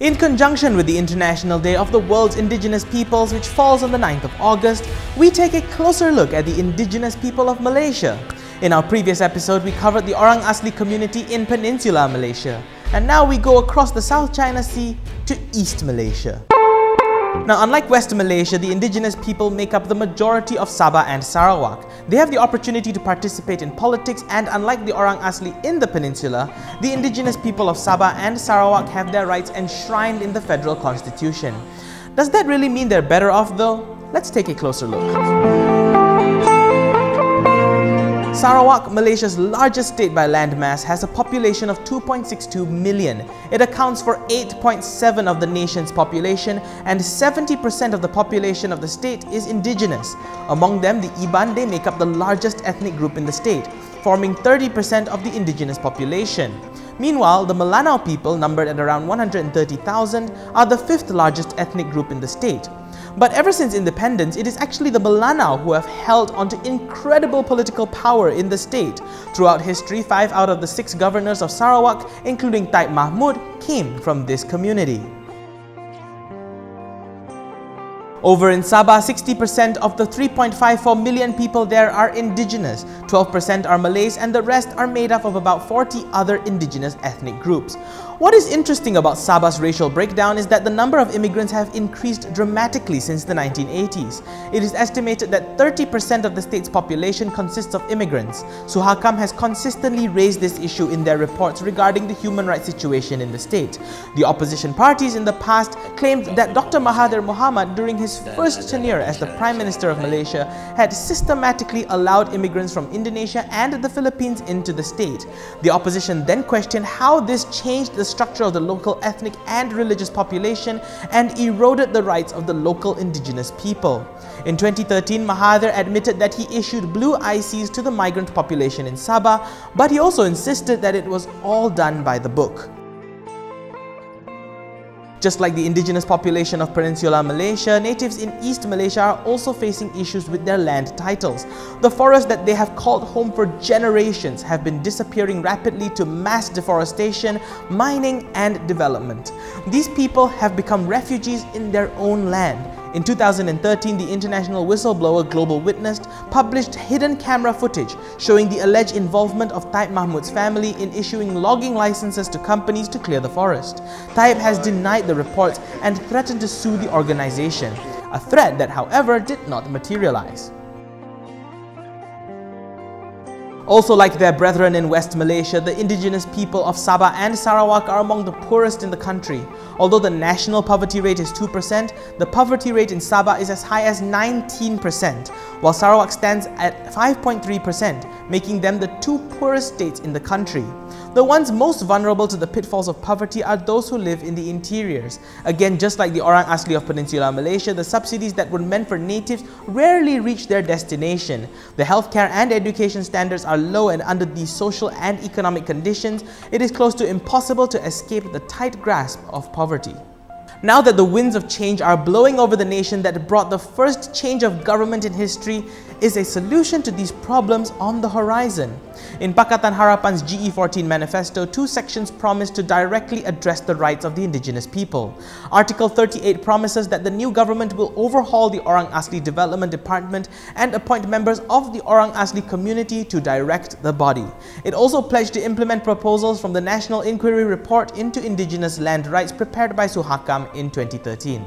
In conjunction with the International Day of the World's Indigenous Peoples, which falls on the 9th of August, we take a closer look at the indigenous people of Malaysia. In our previous episode, we covered the Orang Asli community in Peninsular Malaysia. And now we go across the South China Sea to East Malaysia. Now, unlike West Malaysia, the indigenous people make up the majority of Sabah and Sarawak. They have the opportunity to participate in politics, and unlike the Orang Asli in the peninsula, the indigenous people of Sabah and Sarawak have their rights enshrined in the federal constitution. Does that really mean they're better off though? Let's take a closer look. Sarawak, Malaysia's largest state by landmass, has a population of 2.62 million. It accounts for 8.7% of the nation's population, and 70% of the population of the state is indigenous. Among them, the Iban, they make up the largest ethnic group in the state, forming 30% of the indigenous population. Meanwhile, the Melanau people, numbered at around 130,000, are the fifth largest ethnic group in the state. But ever since independence, it is actually the Melanau who have held onto incredible political power in the state. Throughout history, 5 out of the 6 governors of Sarawak, including Taib Mahmud, came from this community. Over in Sabah, 60% of the 3.54 million people there are indigenous, 12% are Malays, and the rest are made up of about 40 other indigenous ethnic groups. What is interesting about Sabah's racial breakdown is that the number of immigrants have increased dramatically since the 1980s. It is estimated that 30% of the state's population consists of immigrants. Suhakam has consistently raised this issue in their reports regarding the human rights situation in the state. The opposition parties in the past claimed that Dr. Mahathir Mohamad, during his first tenure as the Prime Minister of Malaysia, had systematically allowed immigrants from Indonesia and the Philippines into the state. The opposition then questioned how this changed the structure of the local ethnic and religious population and eroded the rights of the local indigenous people. In 2013, Mahathir admitted that he issued blue ICs to the migrant population in Sabah, but he also insisted that it was all done by the book. Just like the indigenous population of Peninsular Malaysia, natives in East Malaysia are also facing issues with their land titles. The forests that they have called home for generations have been disappearing rapidly to mass deforestation, mining, and development. These people have become refugees in their own land. In 2013, the international whistleblower Global Witness published hidden camera footage showing the alleged involvement of Taib Mahmud's family in issuing logging licenses to companies to clear the forest. Taib has denied the reports and threatened to sue the organization, a threat that, however, did not materialize. Also, like their brethren in West Malaysia, the indigenous people of Sabah and Sarawak are among the poorest in the country. Although the national poverty rate is 2%, the poverty rate in Sabah is as high as 19%, while Sarawak stands at 5.3%, making them the 2 poorest states in the country. The ones most vulnerable to the pitfalls of poverty are those who live in the interiors. Again, just like the Orang Asli of Peninsular Malaysia, the subsidies that were meant for natives rarely reach their destination. The healthcare and education standards are low, and under these social and economic conditions, it is close to impossible to escape the tight grasp of poverty. Now that the winds of change are blowing over the nation that brought the first change of government in history, is a solution to these problems on the horizon. In Pakatan Harapan's GE14 manifesto, 2 sections promise to directly address the rights of the indigenous people. Article 38 promises that the new government will overhaul the Orang Asli Development Department and appoint members of the Orang Asli community to direct the body. It also pledged to implement proposals from the National Inquiry Report into Indigenous Land Rights prepared by Suhakam in 2013.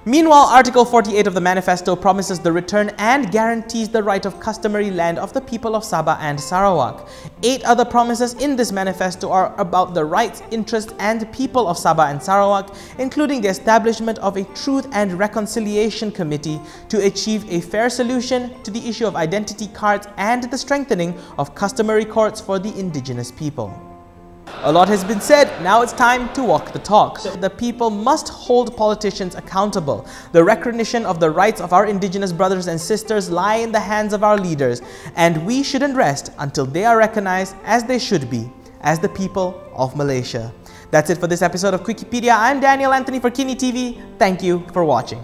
Meanwhile, Article 48 of the manifesto promises the return and guarantees the right of customary land of the people of Sabah and Sarawak. 8 other promises in this manifesto are about the rights, interests, and people of Sabah and Sarawak, including the establishment of a Truth and Reconciliation Committee to achieve a fair solution to the issue of identity cards and the strengthening of customary courts for the indigenous people. A lot has been said, now it's time to walk the talk. The people must hold politicians accountable. The recognition of the rights of our indigenous brothers and sisters lie in the hands of our leaders, and we shouldn't rest until they are recognized as they should be, as the people of Malaysia. That's it for this episode of Quickiepedia. I'm Daniel Anthony for KiniTV. Thank you for watching.